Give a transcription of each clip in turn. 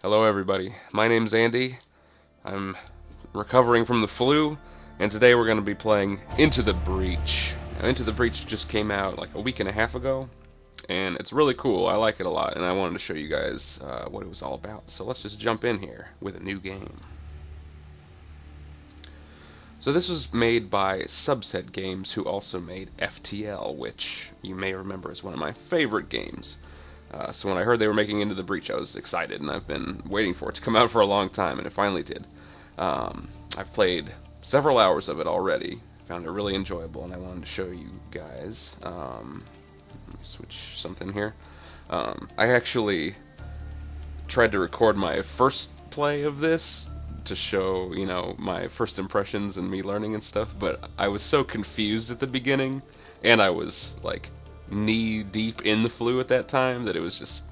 Hello, everybody. My name's Andy. I'm recovering from the flu, and today we're going to be playing Into the Breach. Now, Into the Breach just came out like a week and a half ago, and it's really cool. I like it a lot, and I wanted to show you guys what it was all about. So let's just jump in here with a new game. So this was made by Subset Games, who also made FTL, which you may remember is one of my favorite games. So when I heard they were making Into the Breach, I was excited, and I've been waiting for it to come out for a long time, and it finally did. I've played several hours of it already, found it really enjoyable, and I wanted to show you guys. Let me switch something here. I actually tried to record my first play of this to show, my first impressions and me learning and stuff, but I was so confused at the beginning, and I was, knee deep in the flu at that time that it was just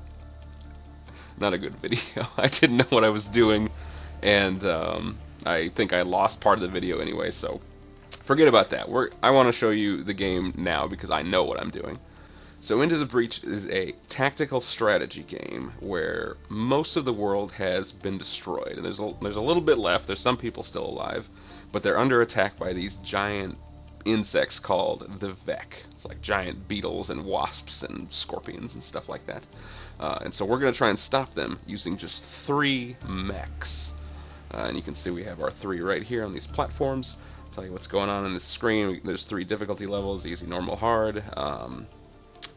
not a good video. I didn't know what I was doing, and I think I lost part of the video anyway, so forget about that. I want to show you the game now because I know what I'm doing. So Into the Breach is a tactical strategy game where most of the world has been destroyed, and there's a little bit left. There's some people still alive, but they're under attack by these giant insects called the Vec. It's like giant beetles and wasps and scorpions and stuff like that. And so we're going to try and stop them using just 3 mechs. And you can see we have our 3 right here on these platforms. I'll tell you what's going on this screen. There's 3 difficulty levels: easy, normal, hard. On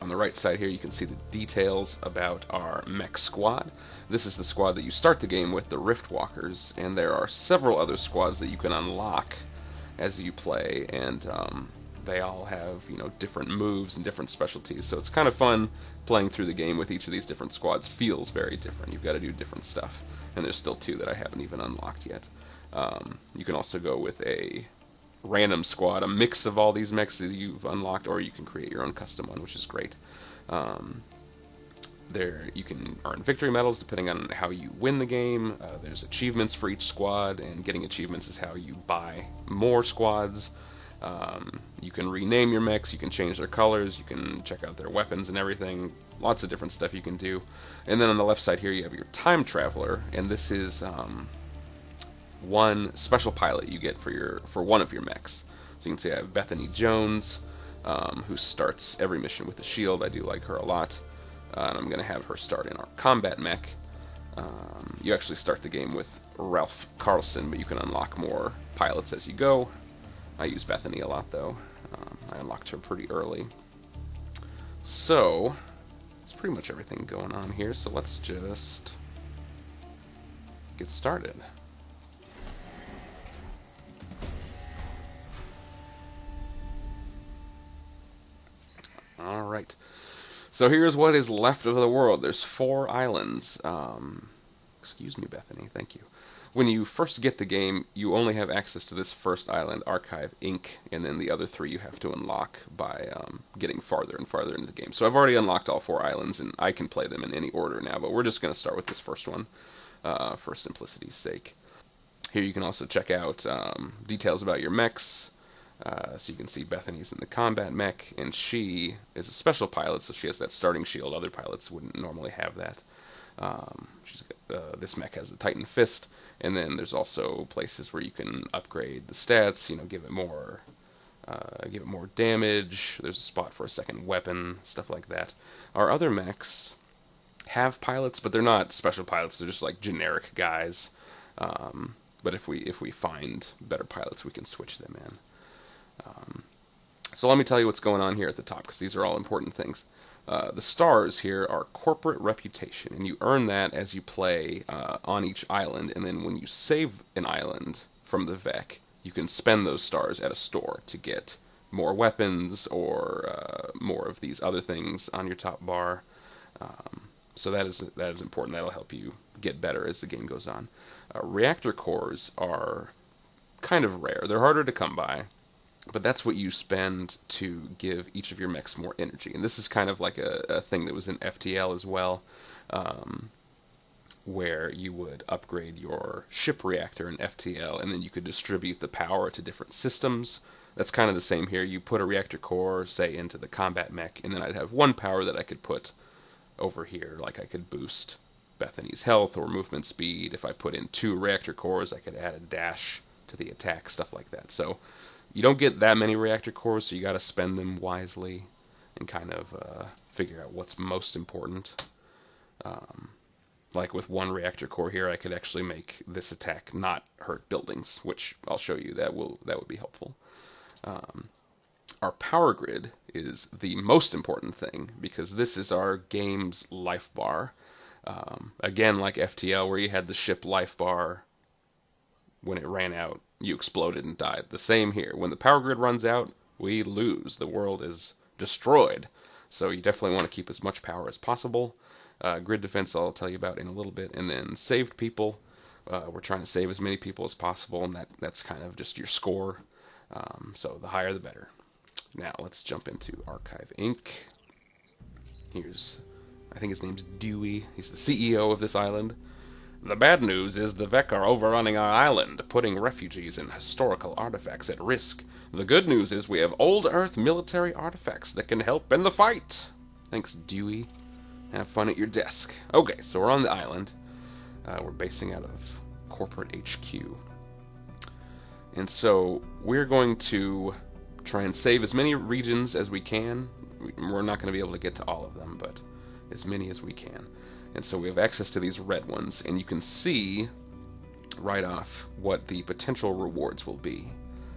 the right side here you can see the details about our mech squad. This is the squad that you start the game with, the Rift Walkers, and there are several other squads that you can unlock as you play, and they all have different moves and different specialties, so it's kind of fun playing through the game with each of these different squads. Feels very different. You've got to do different stuff, and there's still 2 that I haven't even unlocked yet. You can also go with a random squad, a mix of all these mechs that you've unlocked, or you can create your own custom one, which is great. There you can earn victory medals depending on how you win the game. There's achievements for each squad, and getting achievements is how you buy more squads. You can rename your mechs, you can change their colors, you can check out their weapons and everything. Lots of different stuff you can do. And then on the left side here you have your time traveler, and this is one special pilot you get for one of your mechs. So you can see I have Bethany Jones, who starts every mission with a shield. I do like her a lot. And I'm going to have her start in our combat mech. You actually start the game with Ralph Carlson, but you can unlock more pilots as you go. I use Bethany a lot, though. I unlocked her pretty early. So, that's pretty much everything going on here, so let's just get started. Alright. So here's what is left of the world. There's 4 islands. Excuse me, Bethany. Thank you. When you first get the game, you only have access to this first island, Archive Inc., and then the other 3 you have to unlock by getting farther and farther into the game. So I've already unlocked all 4 islands, and I can play them in any order now, but we're just going to start with this first one for simplicity's sake. Here you can also check out details about your mechs. So you can see Bethany's in the combat mech, and she is a special pilot, so she has that starting shield. Other pilots wouldn't normally have that. This mech has the Titan Fist, and then there's also places where you can upgrade the stats. Give it more damage. There's a spot for a second weapon, stuff like that. Our other mechs have pilots, but they're not special pilots. They're just like generic guys. But if we find better pilots, we can switch them in. So let me tell you what's going on here at the top, because these are all important things. The stars here are corporate reputation, and you earn that as you play on each island, and then when you save an island from the Vec, you can spend those stars at a store to get more weapons or more of these other things on your top bar. So that is important. That'll help you get better as the game goes on. Reactor cores are kind of rare. They're harder to come by. But that's what you spend to give each of your mechs more energy. And this is kind of like a thing that was in FTL as well, where you would upgrade your ship reactor in FTL, and then you could distribute the power to different systems. That's kind of the same here. You put a reactor core, say, into the combat mech, and then I'd have one power that I could put over here, like I could boost Bethany's health or movement speed. If I put in 2 reactor cores, I could add a dash to the attack, stuff like that. So you don't get that many reactor cores, so you got to spend them wisely and kind of figure out what's most important. Like with 1 reactor core here, I could actually make this attack not hurt buildings, which I'll show you. That would be helpful. Our power grid is the most important thing because this is our game's life bar. Again, like FTL, where you had the ship life bar, when it ran out, you exploded and died. The same here. When the power grid runs out, we lose. The world is destroyed. So you definitely want to keep as much power as possible. Grid defense I'll tell you about in a little bit. And then saved people. We're trying to save as many people as possible, and that's kind of just your score. So the higher the better. Now let's jump into Archive Inc. I think his name's Dewey. He's the CEO of this island. The bad news is the Vec are overrunning our island, putting refugees and historical artifacts at risk. The good news is we have old Earth military artifacts that can help in the fight. Thanks, Dewey. Have fun at your desk. Okay, so we're on the island. We're basing out of corporate HQ. And so we're going to try and save as many regions as we can. We're not going to be able to get to all of them, but as many as we can. And so we have access to these red ones, and you can see right off what the potential rewards will be.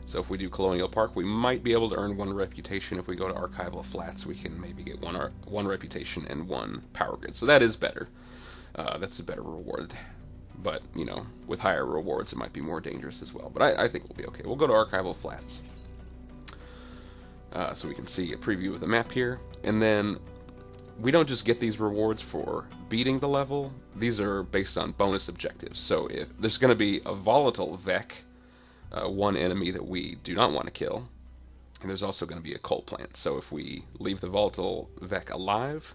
So if we do Colonial Park, we might be able to earn 1 reputation. If we go to Archival Flats, we can maybe get one reputation and 1 power grid. So that is better. That's a better reward. But, you know, with higher rewards, it might be more dangerous as well. But I think we'll be okay. We'll go to Archival Flats. So we can see a preview of the map here. And then we don't just get these rewards for beating the level. These are based on bonus objectives. So if there's going to be a volatile Vec, one enemy that we do not want to kill, and there's also going to be a coal plant. So if we leave the volatile Vec alive,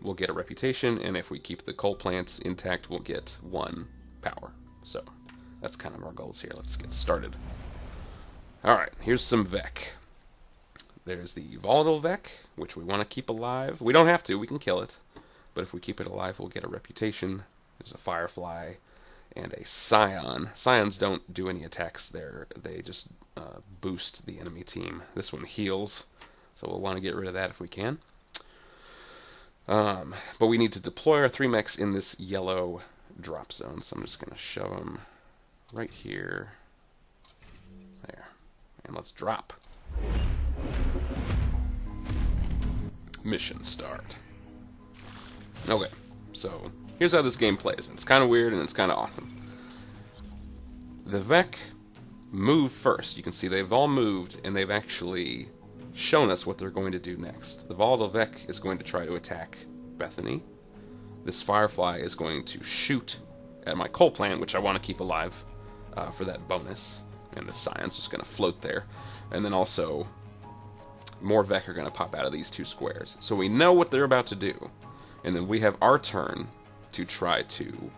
we'll get a reputation, and if we keep the coal plant intact, we'll get 1 power. So that's kind of our goals here. Let's get started. Alright, here's some Vec. There's the volatile Vec, which we want to keep alive. We don't have to, we can kill it. But if we keep it alive, we'll get a reputation. There's a Firefly and a Scion. Scions don't do any attacks there. They just boost the enemy team. This one heals, so we'll want to get rid of that if we can. But we need to deploy our 3 mechs in this yellow drop zone. So I'm just going to shove them right here. There. And let's drop. Mission start. Okay, so here's how this game plays. It's kind of weird and it's kind of awesome. The Vec move first. You can see they've all moved and they've actually shown us what they're going to do next. The volatile Vec is going to try to attack Bethany. This Firefly is going to shoot at my coal plant, which I want to keep alive for that bonus. And the Scion's just going to float there. And then also more Vec are going to pop out of these 2 squares. So we know what they're about to do. And then we have our turn to try to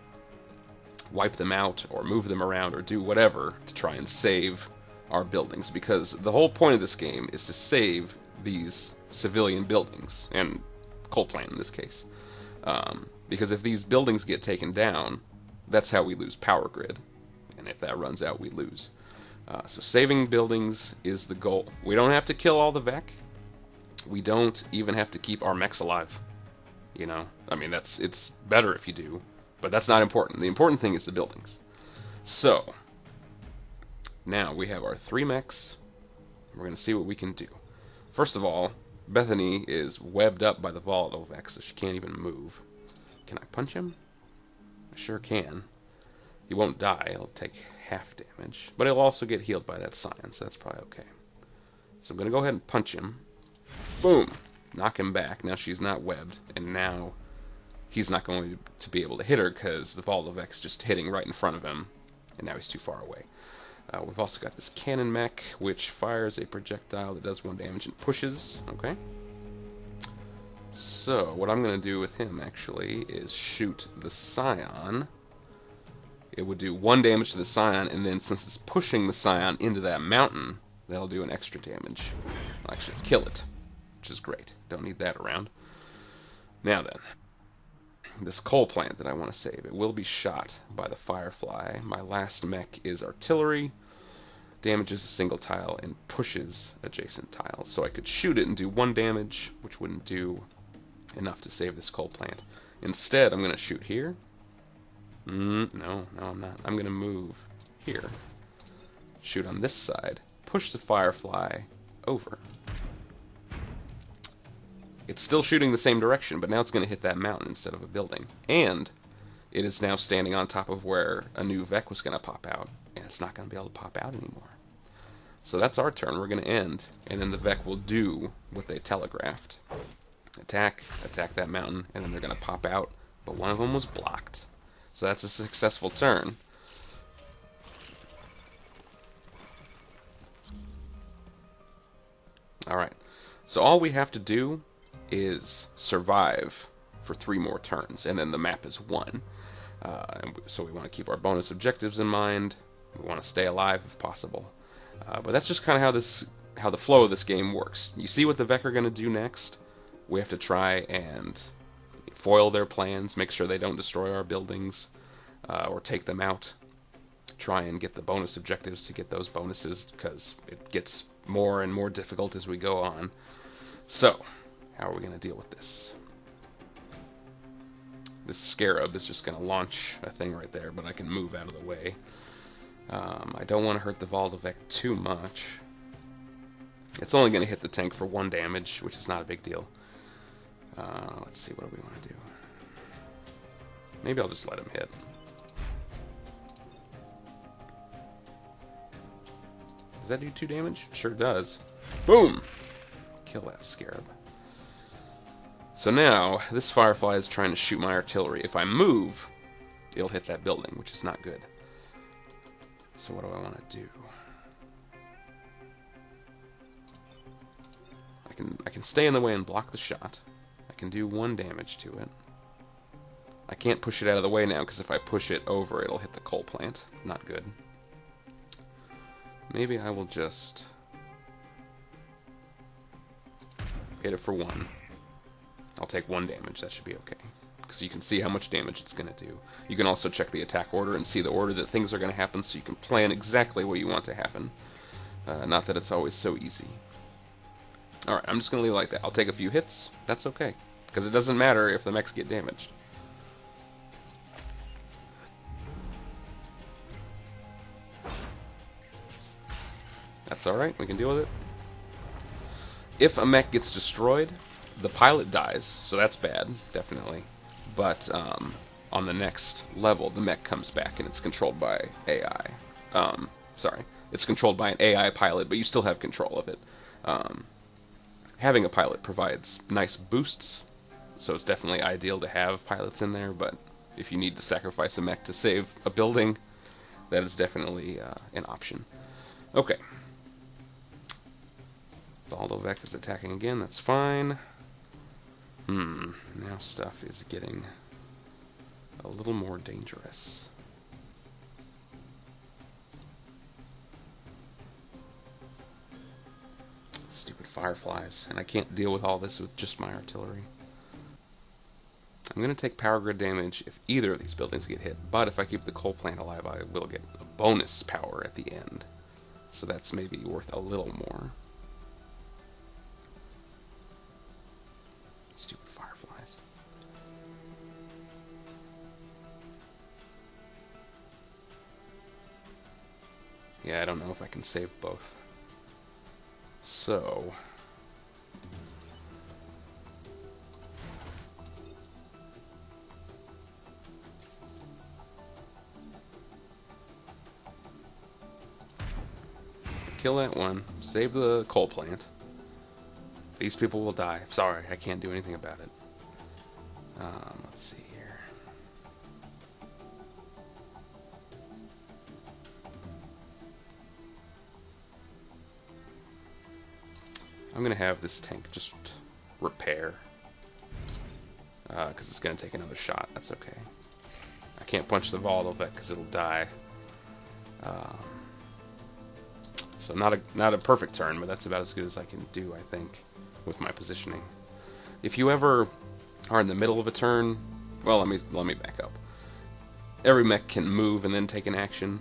wipe them out or move them around or do whatever to try and save our buildings. Because the whole point of this game is to save these civilian buildings, and coal plant in this case. Because if these buildings get taken down, that's how we lose power grid. And if that runs out, we lose. So saving buildings is the goal. We don't have to kill all the Vec. We don't even have to keep our mechs alive. You know, I mean, it's better if you do, but that's not important. The important thing is the buildings. So now we have our 3 mechs. We're going to see what we can do. First of all, Bethany is webbed up by the volatile Vec, so she can't even move. Can I punch him? I sure can. He won't die. He'll take half damage, but he'll also get healed by that Scion, so that's probably okay. So I'm going to go ahead and punch him. Boom! Knock him back. Now she's not webbed, and now he's not going to be able to hit her because the volatile Vec's just hitting right in front of him, and now he's too far away. We've also got this cannon mech, which fires a projectile that does 1 damage and pushes. Okay. So what I'm going to do with him, actually, is shoot the Scion. It would do 1 damage to the Scion, and then since it's pushing the Scion into that mountain, that'll do an extra damage. I'll actually kill it, which is great. Don't need that around. Now then, this coal plant that I want to save. It will be shot by the Firefly. My last mech is artillery, damages a single tile, and pushes adjacent tiles. So I could shoot it and do 1 damage, which wouldn't do enough to save this coal plant. Instead, I'm going to shoot here. No, I'm not. I'm going to move here. Shoot on this side. Push the Firefly over. It's still shooting the same direction, but now it's going to hit that mountain instead of a building. And it is now standing on top of where a new Vec was going to pop out, and it's not going to be able to pop out anymore. So that's our turn. We're going to end, and then the Vec will do what they telegraphed. Attack that mountain, and then they're going to pop out, but one of them was blocked. So that's a successful turn. Alright, so all we have to do is survive for 3 more turns, and then the map is won. So we want to keep our bonus objectives in mind. We want to stay alive if possible. But that's just kind of how the flow of this game works. You see what the Vec are going to do next. We have to try and foil their plans, make sure they don't destroy our buildings or take them out. Try and get the bonus objectives to get those bonuses, because it gets more and more difficult as we go on. So, how are we going to deal with this? This Scarab is just going to launch a thing right there, but I can move out of the way. I don't want to hurt the Voldovec too much. It's only going to hit the tank for 1 damage, which is not a big deal. Let's see, what do we want to do? Maybe I'll just let him hit. Does that do 2 damage? Sure does. Boom! Kill that Scarab. So now, this Firefly is trying to shoot my artillery. If I move, it'll hit that building, which is not good. So what do I want to do? I can stay in the way and block the shot. I can do 1 damage to it. I can't push it out of the way now, because if I push it over, it'll hit the coal plant. Not good. Maybe I will just hit it for 1. I'll take 1 damage. That should be okay, because you can see how much damage it's going to do. You can also check the attack order and see the order that things are going to happen, so you can plan exactly what you want to happen. Not that it's always so easy. Alright, I'm just going to leave it like that. I'll take a few hits. That's okay, because it doesn't matter if the mechs get damaged. That's alright, we can deal with it. If a mech gets destroyed, the pilot dies, so that's bad, definitely. But on the next level, the mech comes back and it's controlled by AI. It's controlled by an AI pilot, but you still have control of it. Having a pilot provides nice boosts, so it's definitely ideal to have pilots in there, but if you need to sacrifice a mech to save a building, that is definitely an option. Okay. Voldovec is attacking again, that's fine. Now stuff is getting a little more dangerous. Stupid Fireflies, and I can't deal with all this with just my artillery. I'm going to take power grid damage if either of these buildings get hit, but if I keep the coal plant alive, I will get a bonus power at the end. So that's maybe worth a little more. Stupid Fireflies. Yeah, I don't know if I can save both. So... kill that one. Save the coal plant. These people will die. Sorry, I can't do anything about it. Let's see here. I'm going to have this tank just repair. Because it's going to take another shot. That's okay. I can't punch the Voldovec because it'll die. So not a perfect turn, but that's about as good as I can do, I think, with my positioning. If you ever are in the middle of a turn Well, let me back up. Every mech can move and then take an action.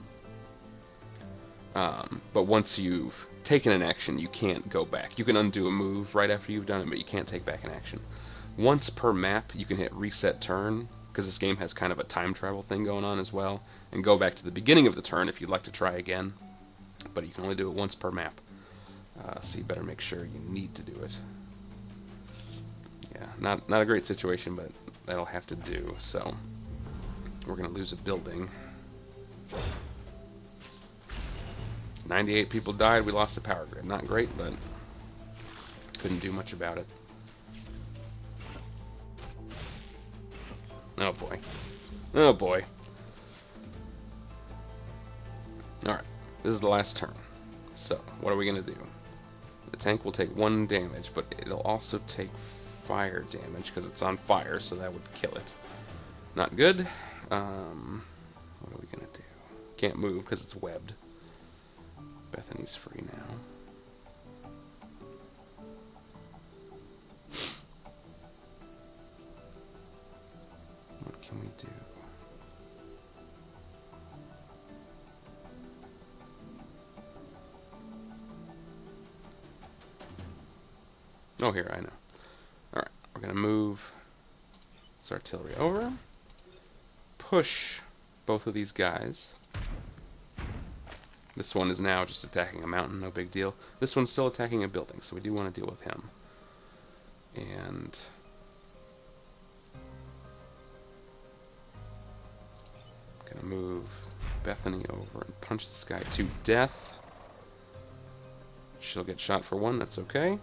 But once you've taken an action, you can't go back. You can undo a move right after you've done it, but you can't take back an action. Once per map, you can hit reset turn, because this game has kind of a time travel thing going on as well, and go back to the beginning of the turn if you'd like to try again. But you can only do it once per map. So you better make sure you need to do it. Yeah, not a great situation, but that'll have to do. So we're going to lose a building. 98 people died. We lost the power grid. Not great, but couldn't do much about it. Oh boy. Oh boy. Alright, this is the last turn. So, what are we going to do? The tank will take 1 damage, but it'll also take fire damage because it's on fire, so that would kill it. Not good. What are we going to do? Can't move because it's webbed. Bethany's free now. What can we do? Oh, here, I know. Alright, we're going to move this artillery over. Push both of these guys. This one is now just attacking a mountain, no big deal. This one's still attacking a building, so we do want to deal with him. And I'm gonna move Bethany over and punch this guy to death. She'll get shot for 1, that's okay.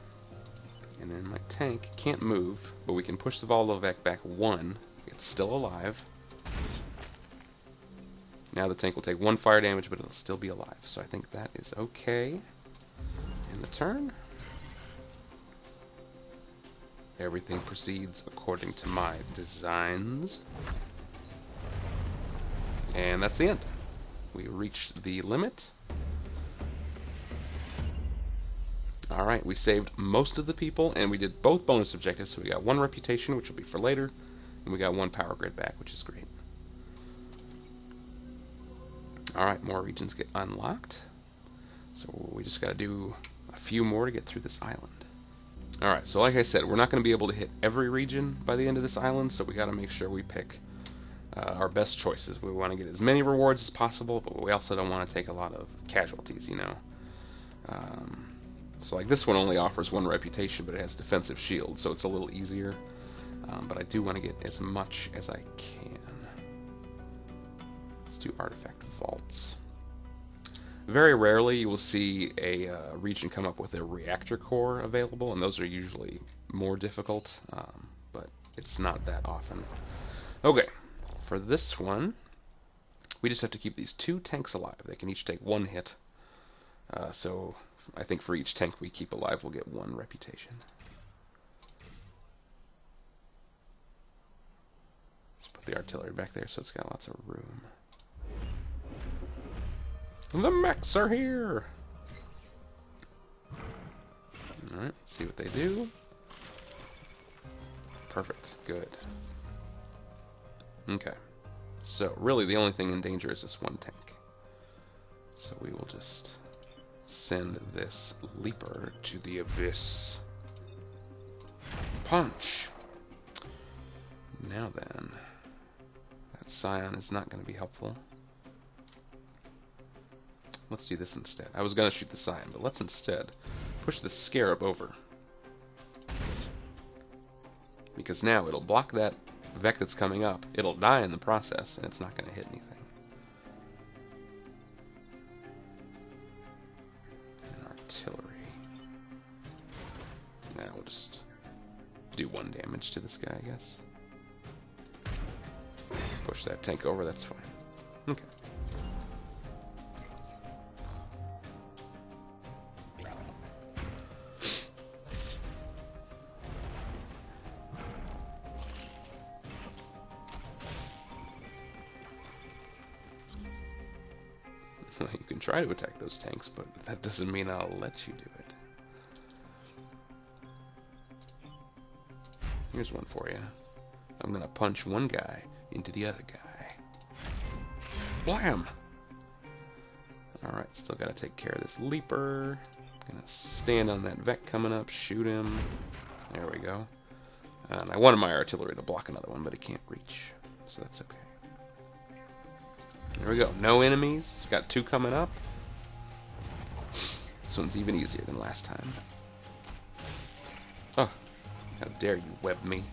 And then my tank can't move, but we can push the Volovec back 1. It's still alive. Now the tank will take 1 fire damage, but it'll still be alive. So I think that is okay. In the turn, everything proceeds according to my designs. And that's the end. We reached the limit. Alright, we saved most of the people, and we did both bonus objectives, so we got 1 reputation, which will be for later, and we got 1 power grid back, which is great. Alright, more regions get unlocked. So we just got to do a few more to get through this island. Alright, so like I said, we're not going to be able to hit every region by the end of this island, so we got to make sure we pick our best choices. We want to get as many rewards as possible, but we also don't want to take a lot of casualties, you know. So like this one only offers 1 reputation, but it has defensive shield, so it's a little easier. But I do want to get as much as I can. Let's do artifact vaults. Very rarely you will see a region come up with a reactor core available, and those are usually more difficult, but it's not that often. Okay, for this one, we just have to keep these 2 tanks alive. They can each take 1 hit, so I think for each tank we keep alive, we'll get 1 reputation. Let's put the artillery back there so it's got lots of room. The mechs are here! Alright, let's see what they do. Perfect, good. Okay, so really the only thing in danger is this 1 tank. So we will just send this leaper to the abyss. Punch! Now then, that scion is not going to be helpful. Let's do this instead. I was going to shoot the scion, but let's instead push the scarab over. Because now it'll block that Vec that's coming up. It'll die in the process, and it's not going to hit anything. And artillery. Now we'll just do 1 damage to this guy, I guess. Push that tank over, that's fine. Okay. You can try to attack those tanks, but that doesn't mean I'll let you do it. Here's one for you. I'm gonna punch one guy into the other guy. Blam! Alright, still gotta take care of this leaper. Gonna stand on that Vec coming up, shoot him. There we go. And I wanted my artillery to block another one, but it can't reach. So that's okay. There we go. No enemies. Got 2 coming up. This one's even easier than last time. Oh, how dare you web me.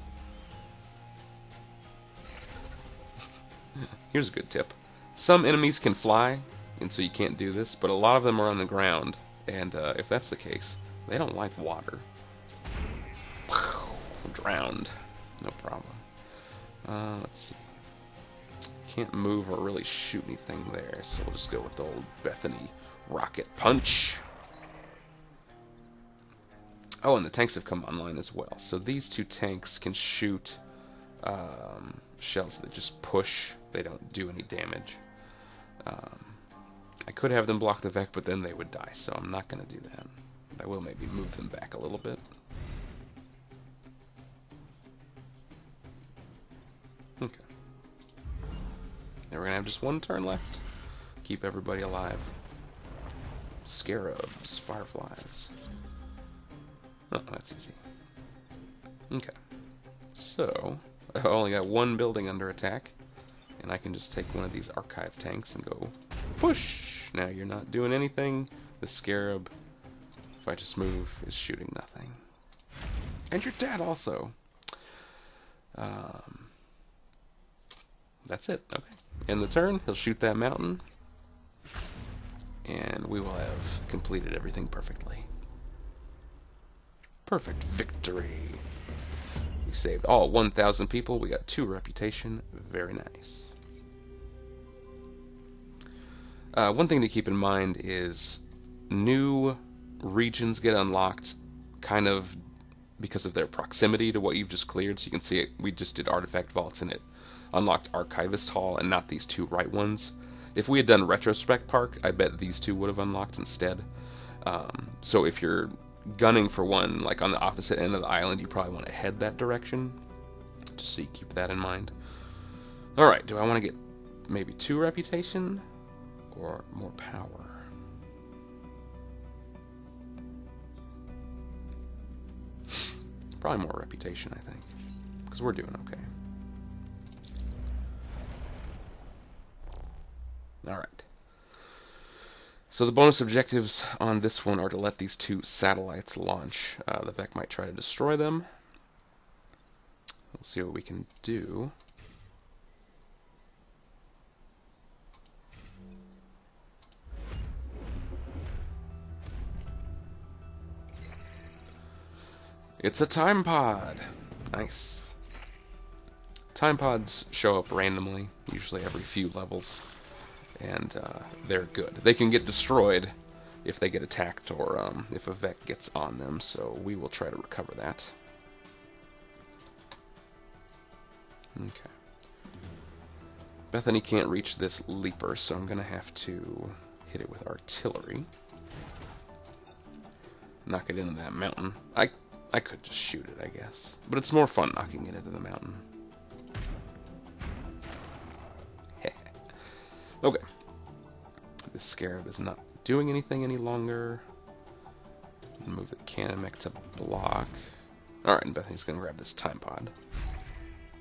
Here's a good tip. Some enemies can fly, and so you can't do this, but a lot of them are on the ground, and if that's the case, they don't like water. Drowned. No problem. Let's see. Can't move or really shoot anything there, so we'll just go with the old Bethany rocket punch. Oh, and the tanks have come online as well. So these 2 tanks can shoot shells that just push. They don't do any damage. I could have them block the Vec, but then they would die, so I'm not going to do that. But I will maybe move them back a little bit. Okay. Now we're going to have just 1 turn left. Keep everybody alive. Scarabs, fireflies. Oh, that's easy. Okay. So, I only got 1 building under attack, and I can just take one of these archive tanks and go push! Now you're not doing anything. The scarab, if I just move, is shooting nothing. And you're dead also! That's it. Okay. End the turn, he'll shoot that mountain, and we will have completed everything perfectly. Perfect victory. We saved all 1,000 people. We got 2 reputation. Very nice. One thing to keep in mind is new regions get unlocked kind of because of their proximity to what you've just cleared. So you can see it. We just did artifact vaults and it unlocked Archivist Hall and not these 2 right ones. If we had done Retrospect Park, I bet these 2 would have unlocked instead. So if you're gunning for one, like on the opposite end of the island, you probably want to head that direction, just so you keep that in mind. Alright, do I want to get maybe 2 reputation, or more power? Probably more reputation, I think, because we're doing okay. Alright. So the bonus objectives on this one are to let these 2 satellites launch. The Vec might try to destroy them. We'll see what we can do. It's a time pod! Nice. Time pods show up randomly, usually every few levels. And they're good. They can get destroyed if they get attacked or if a Vec gets on them, so we will try to recover that. Okay. Bethany can't reach this leaper, so I'm going to have to hit it with artillery. Knock it into that mountain. I could just shoot it, I guess. But it's more fun knocking it into the mountain. Okay. This scarab is not doing anything any longer. Move the cannon mech to block. Alright, and Bethany's gonna grab this time pod.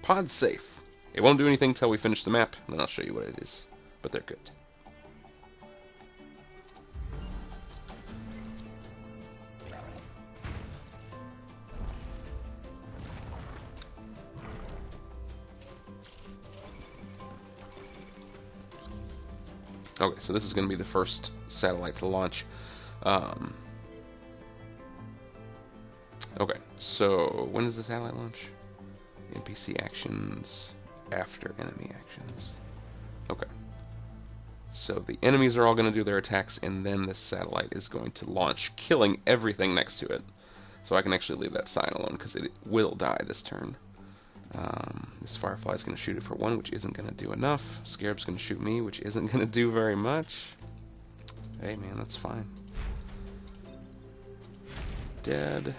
Pod's safe. It won't do anything until we finish the map, and then I'll show you what it is. But they're good. Okay, so this is going to be the first satellite to launch. Okay, so when does the satellite launch? NPC actions after enemy actions. Okay. So the enemies are all going to do their attacks, and then this satellite is going to launch, killing everything next to it. So I can actually leave that sign alone, because it will die this turn. This Firefly is going to shoot it for 1, which isn't going to do enough. Scarab's going to shoot me, which isn't going to do very much. Hey man, that's fine. Dead.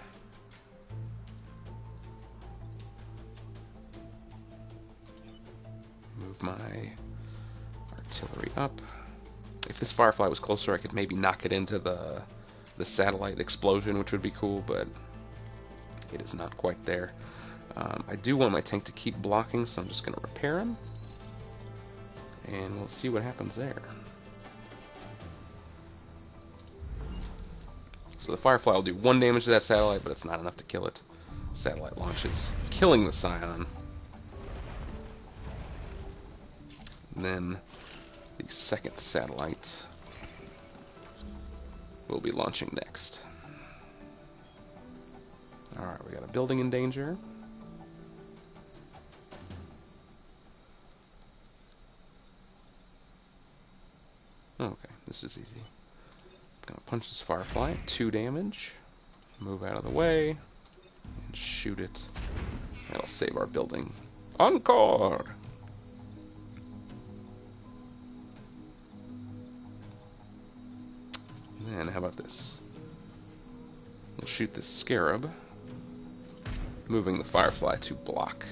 move my artillery up. If this Firefly was closer, I could maybe knock it into the satellite explosion, which would be cool, but it is not quite there. I do want my tank to keep blocking, so I'm just going to repair him. And we'll see what happens there. So the Firefly will do 1 damage to that satellite, but it's not enough to kill it. Satellite launches, killing the Scion. And then the second satellite will be launching next. Alright, we got a building in danger. Okay, this is easy. I'm gonna punch this Firefly, 2 damage. Move out of the way, and shoot it. That'll save our building. Encore! And how about this? We'll shoot this Scarab, moving the Firefly to block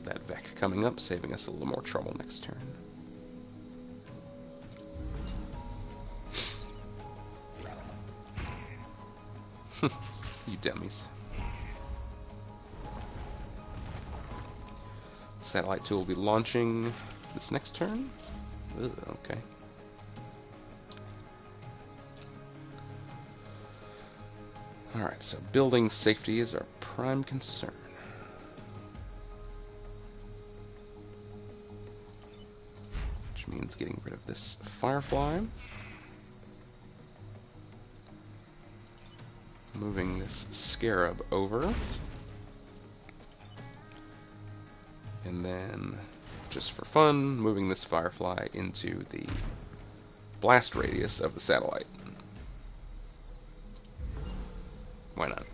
that Vec coming up, saving us a little more trouble next turn. You dummies. Satellite 2 will be launching this next turn. Ugh, okay. Alright, so building safety is our prime concern. Which means getting rid of this Firefly. Moving this Scarab over. And then, just for fun, moving this Firefly into the blast radius of the satellite. Why not?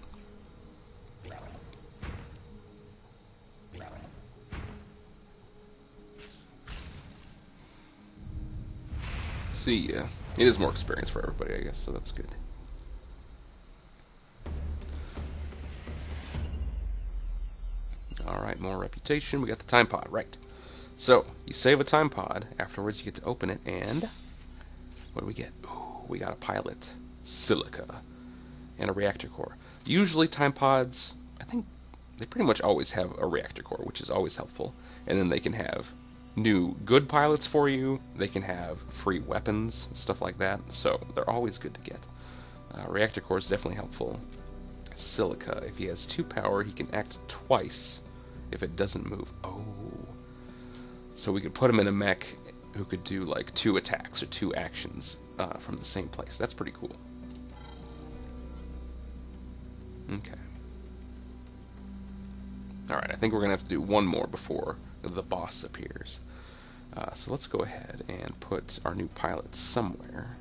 See, it is more experience for everybody, I guess, so that's good. Alright, more reputation. We got the time pod, right. So, you save a time pod, afterwards you get to open it, and what do we get? Ooh, we got a pilot. Silica. And a reactor core. Usually time pods, I think they pretty much always have a reactor core, which is always helpful. And then they can have new good pilots for you, they can have free weapons, stuff like that, so they're always good to get. Reactor core is definitely helpful. Silica, if he has 2 power, he can act twice if it doesn't move. Oh. So we could put him in a mech who could do like 2 attacks or 2 actions from the same place. That's pretty cool. Okay. Alright, I think we're going to have to do one more before the boss appears. So let's go ahead and put our new pilot somewhere.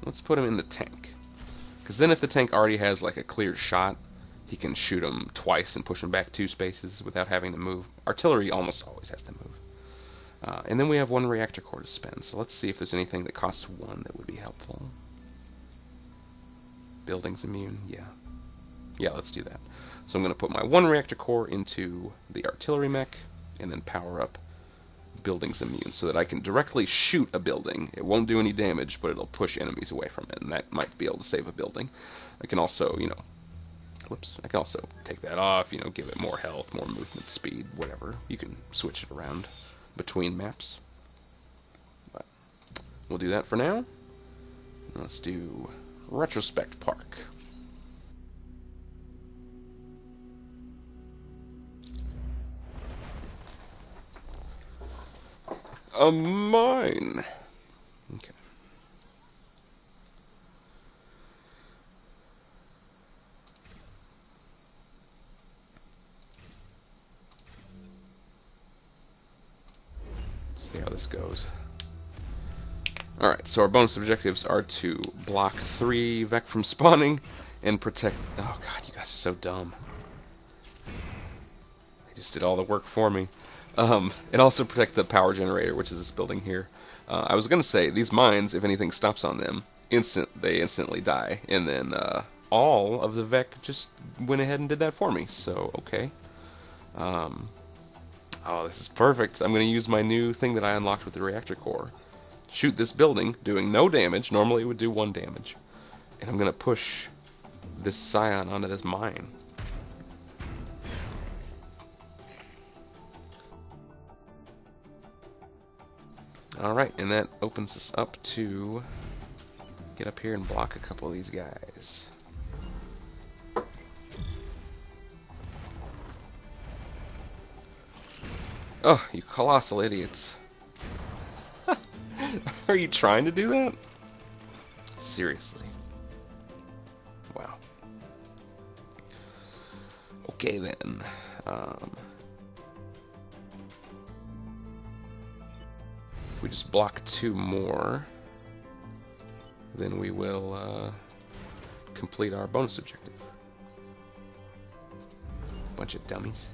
Let's put him in the tank. Because then if the tank already has like a cleared shot, he can shoot him twice and push him back 2 spaces without having to move. Artillery almost always has to move. And then we have 1 reactor core to spend, so let's see if there's anything that costs 1 that would be helpful. Buildings immune, yeah. Yeah, let's do that. So I'm going to put my 1 reactor core into the artillery mech, and then power up buildings immune, so that I can directly shoot a building. It won't do any damage, but it'll push enemies away from it, and that might be able to save a building. I can also, whoops, I can also take that off, give it more health, more movement speed, whatever. You can switch it around between maps. But we'll do that for now. Let's do Retrospect Park. A mine. Okay. See how this goes. Alright, so our bonus objectives are to block 3 Vec from spawning and protect... Oh god, you guys are so dumb. They just did all the work for me. And also protect the power generator, which is this building here. I was gonna say these mines, if anything stops on them, they instantly die, and then all of the Vec just went ahead and did that for me. So okay. Um, oh, this is perfect. I'm gonna use my new thing that I unlocked with the reactor core. Shoot this building, doing no damage. Normally it would do 1 damage, and I'm gonna push this Scion onto this mine. Alright, and that opens us up to get up here and block a couple of these guys. Oh, you colossal idiots. Are you trying to do that? Seriously. Wow. Okay then. If we just block 2 more, then we will complete our bonus objective. Bunch of dummies.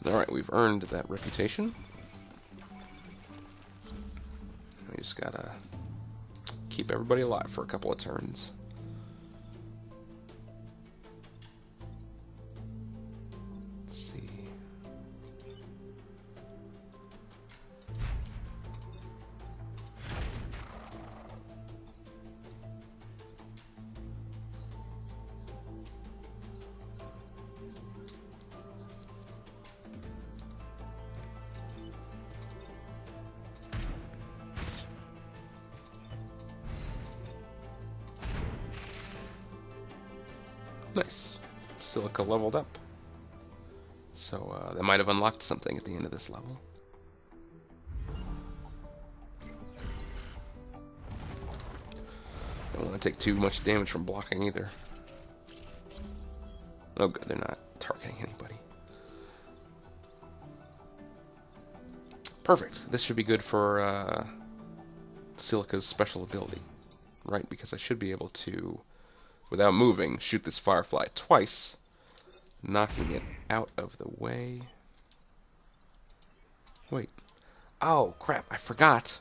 Alright, we've earned that reputation. We just gotta keep everybody alive for a couple of turns. Let's see. Nice. Silica leveled up. So that might have unlocked something at the end of this level. Don't want to take too much damage from blocking either. Oh good, they're not targeting anybody. Perfect. This should be good for Silica's special ability. Right, because I should be able to, without moving, shoot this Firefly twice, knocking it out of the way. Wait. Oh, crap, I forgot.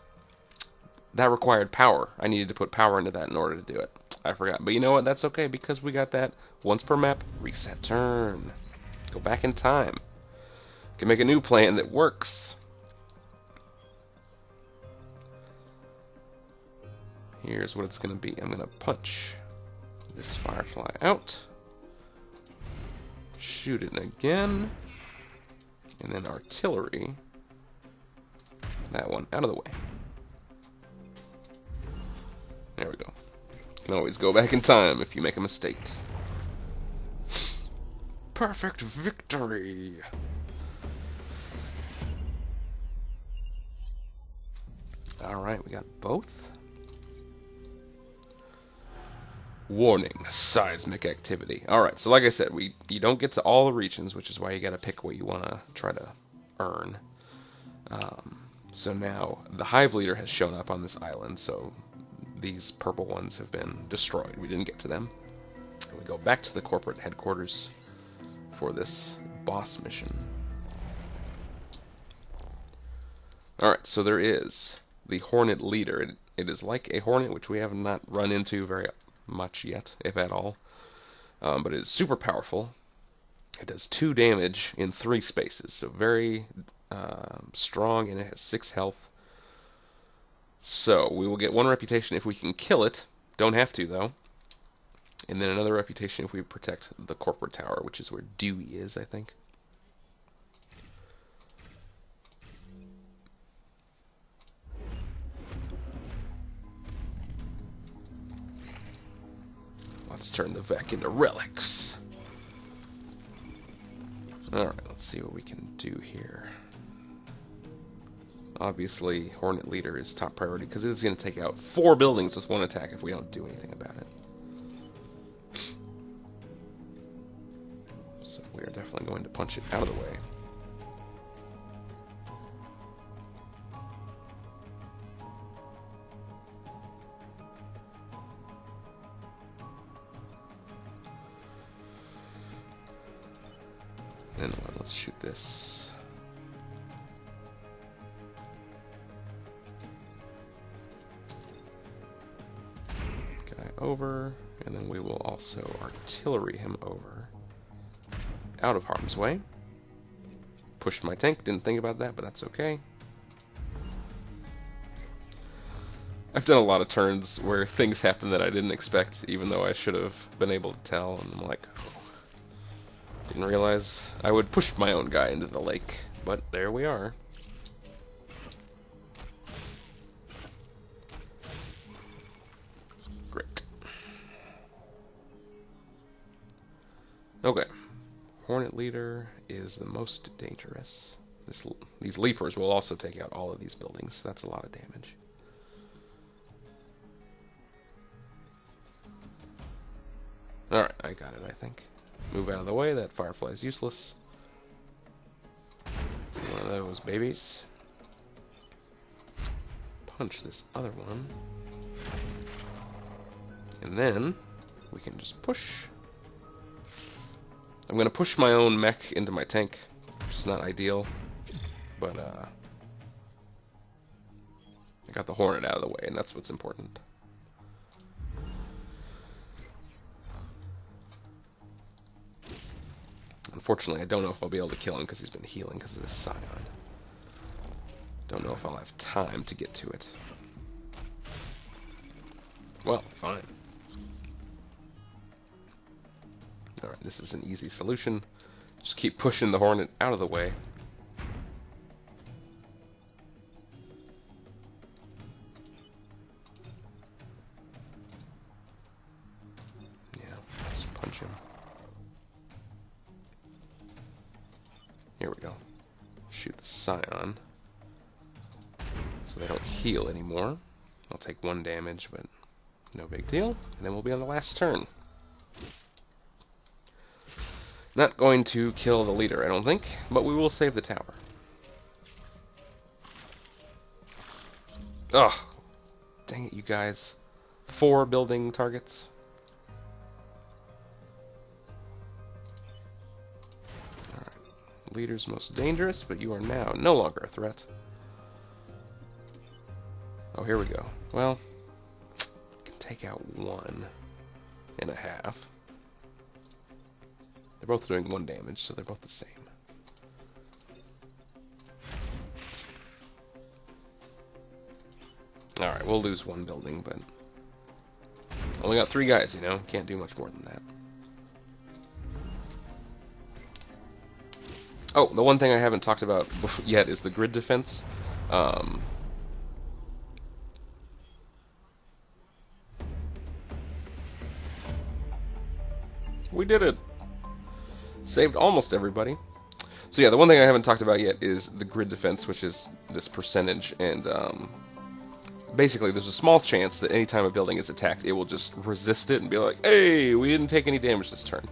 That required power. I needed to put power into that in order to do it. I forgot. But you know what? That's okay, because we got that once per map. Reset turn. Go back in time. Can make a new plan that works. Here's what it's going to be. I'm going to punch this Firefly out. Shoot it again. And then artillery. That one out of the way. There we go. You can always go back in time if you make a mistake. Perfect victory! Alright, we got both. Warning, seismic activity. Alright, so like I said, you don't get to all the regions, which is why you gotta pick what you want to try to earn. So now, the Hive Leader has shown up on this island, so these purple ones have been destroyed. We didn't get to them. And we go back to the corporate headquarters for this boss mission. Alright, so there is the Hornet Leader. It is like a Hornet, which we have not run into very much yet, if at all. But it is super powerful. It does 2 damage in 3 spaces, so very strong, and it has 6 health. So we will get 1 reputation if we can kill it. Don't have to, though. And then another reputation if we protect the corporate tower, which is where Dewey is, I think. Let's turn the Vec into relics. Alright, let's see what we can do here. Obviously, Hornet Leader is top priority because it's going to take out 4 buildings with 1 attack if we don't do anything about it. So we are definitely going to punch it out of the way. And let's shoot this. Guy over, and then we will also artillery him over. Out of harm's way. Pushed my tank, didn't think about that, but that's okay. I've done a lot of turns where things happen that I didn't expect, even though I should have been able to tell, and I'm like, oh, didn't realize I would push my own guy into the lake, but there we are. Great. Okay. Hornet Leader is the most dangerous. These leapers will also take out all of these buildings, so that's a lot of damage. Alright, I got it, I think. Move out of the way, that firefly's useless. One of those babies. Punch this other one. And then, we can just push. I'm going to push my own mech into my tank, which is not ideal. But, I got the Hornet out of the way, and that's what's important. Unfortunately, I don't know if I'll be able to kill him because he's been healing because of this Scion. Don't know if I'll have time to get to it. Well, fine. Alright, this is an easy solution. Just keep pushing the Hornet out of the way. Yeah, just punch him. Here we go. Shoot the Scion. So they don't heal anymore. I'll take 1 damage, but no big deal. And then we'll be on the last turn. Not going to kill the leader, I don't think, but we will save the tower. Ugh. Dang it, you guys. 4 building targets. Leader's most dangerous, but you are now no longer a threat. Oh, here we go. Well, I can take out 1.5. They're both doing 1 damage, so they're both the same. Alright, we'll lose 1 building, but only got 3 guys, you know? Can't do much more than that. Oh, the one thing I haven't talked about yet is the grid defense. We did it! Saved almost everybody. So yeah, the one thing I haven't talked about yet is the grid defense, which is this percentage, and basically there's a small chance that anytime a building is attacked, it will just resist it and be like, hey, we didn't take any damage this turn.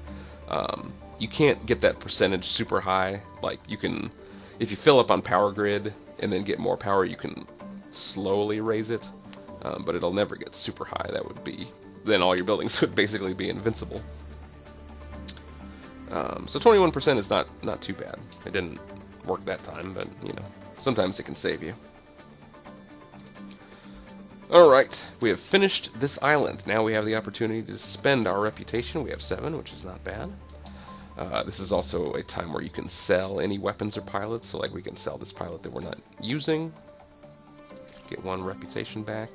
You can't get that percentage super high. Like, you can, if you fill up on power grid and then get more power, you can slowly raise it, but it'll never get super high. That would be, then all your buildings would basically be invincible. So 21% is not too bad. It didn't work that time, but, you know, sometimes it can save you. Alright, we have finished this island. Now we have the opportunity to spend our reputation. We have 7, which is not bad. This is also a time where you can sell any weapons or pilots, so like we can sell this pilot that we're not using, get 1 reputation back.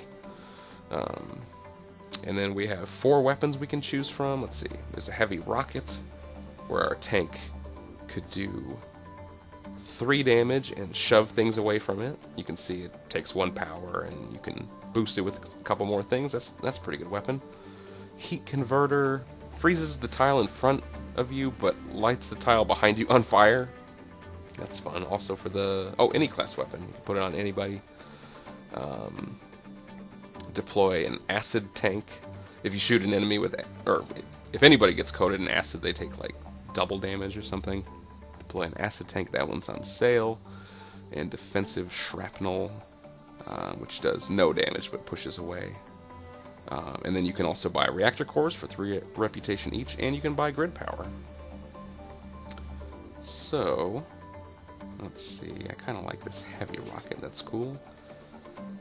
And then we have 4 weapons we can choose from. Let's see, there's a heavy rocket, where our tank could do 3 damage and shove things away from it. You can see it takes 1 power, and you can boost it with a couple more things. That's a pretty good weapon. Heat converter freezes the tile in front of you, but lights the tile behind you on fire. That's fun. Also for the any class weapon, you can put it on anybody. Deploy an acid tank. If you shoot an enemy with, or if anybody gets coated in acid, they take like double damage or something. Deploy an acid tank. That one's on sale. And defensive shrapnel, which does no damage but pushes away. And then you can also buy reactor cores for 3 reputation each, and you can buy grid power. So, let's see, I kind of like this heavy rocket, that's cool.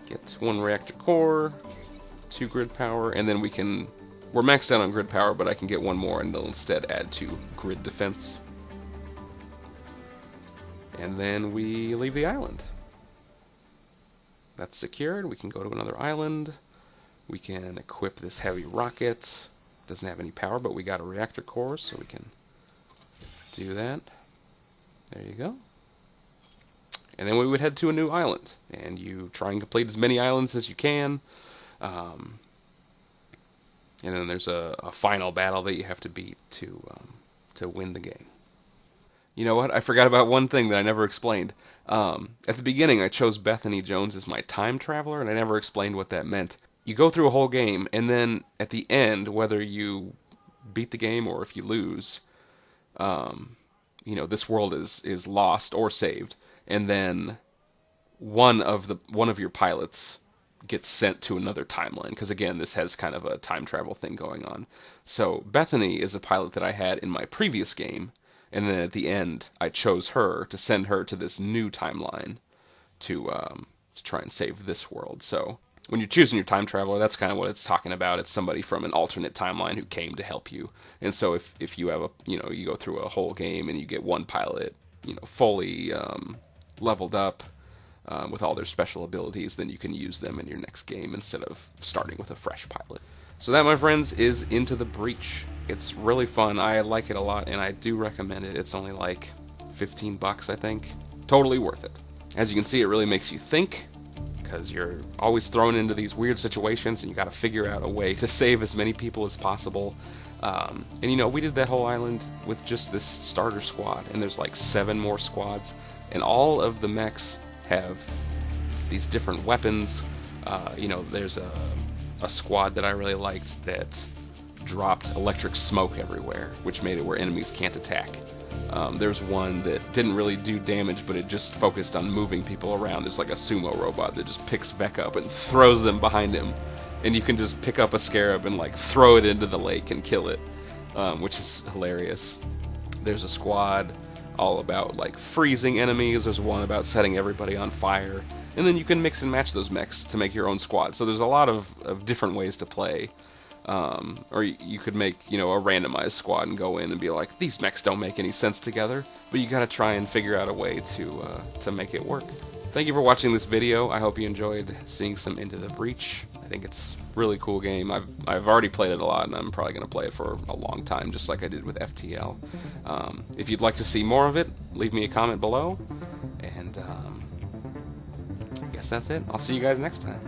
Get 1 reactor core, 2 grid power, and then we're maxed out on grid power, but I can get 1 more and they'll instead add 2 grid defense. And then we leave the island. That's secured. We can go to another island. We can equip this heavy rocket. Doesn't have any power, but we got a reactor core, so we can do that. There you go. And then we would head to a new island, and you try and complete as many islands as you can. And then there's a final battle that you have to beat to win the game. You know what? I forgot about one thing that I never explained. At the beginning, I chose Bethany Jones as my time traveler, and I never explained what that meant. You go through a whole game, and then at the end, whether you beat the game or if you lose, this world is lost or saved, and then one of your pilots gets sent to another timeline, because again, this has kind of a time travel thing going on. So Bethany is a pilot that I had in my previous game, and then at the end, I chose her to send her to this new timeline to try and save this world. So when you're choosing your time traveler, that's kind of what it's talking about. It's somebody from an alternate timeline who came to help you. And so if you have you go through a whole game and you get one pilot, fully leveled up with all their special abilities, then you can use them in your next game instead of starting with a fresh pilot. So that, my friends, is Into the Breach. It's really fun. I like it a lot, and I do recommend it. It's only like $15, I think. Totally worth it. As you can see, it really makes you think, because you're always thrown into these weird situations, and you got to figure out a way to save as many people as possible. And we did that whole island with just this starter squad, and there's like 7 more squads, and all of the mechs have these different weapons. There's a squad that I really liked that dropped electric smoke everywhere, which made it where enemies can't attack. There's one that didn't really do damage, but it just focused on moving people around. There's like a sumo robot that just picks Vec up and throws them behind him, and you can just pick up a scarab and like throw it into the lake and kill it, which is hilarious. There's a squad all about like freezing enemies. There's one about setting everybody on fire, and then you can mix and match those mechs to make your own squad. So there's a lot of different ways to play. Or you could make, a randomized squad and go in and be like, these mechs don't make any sense together, but you gotta try and figure out a way to make it work. Thank you for watching this video. I hope you enjoyed seeing some Into the Breach. I think it's a really cool game. I've already played it a lot, and I'm probably gonna play it for a long time, just like I did with FTL. If you'd like to see more of it, leave me a comment below, and I guess that's it. I'll see you guys next time.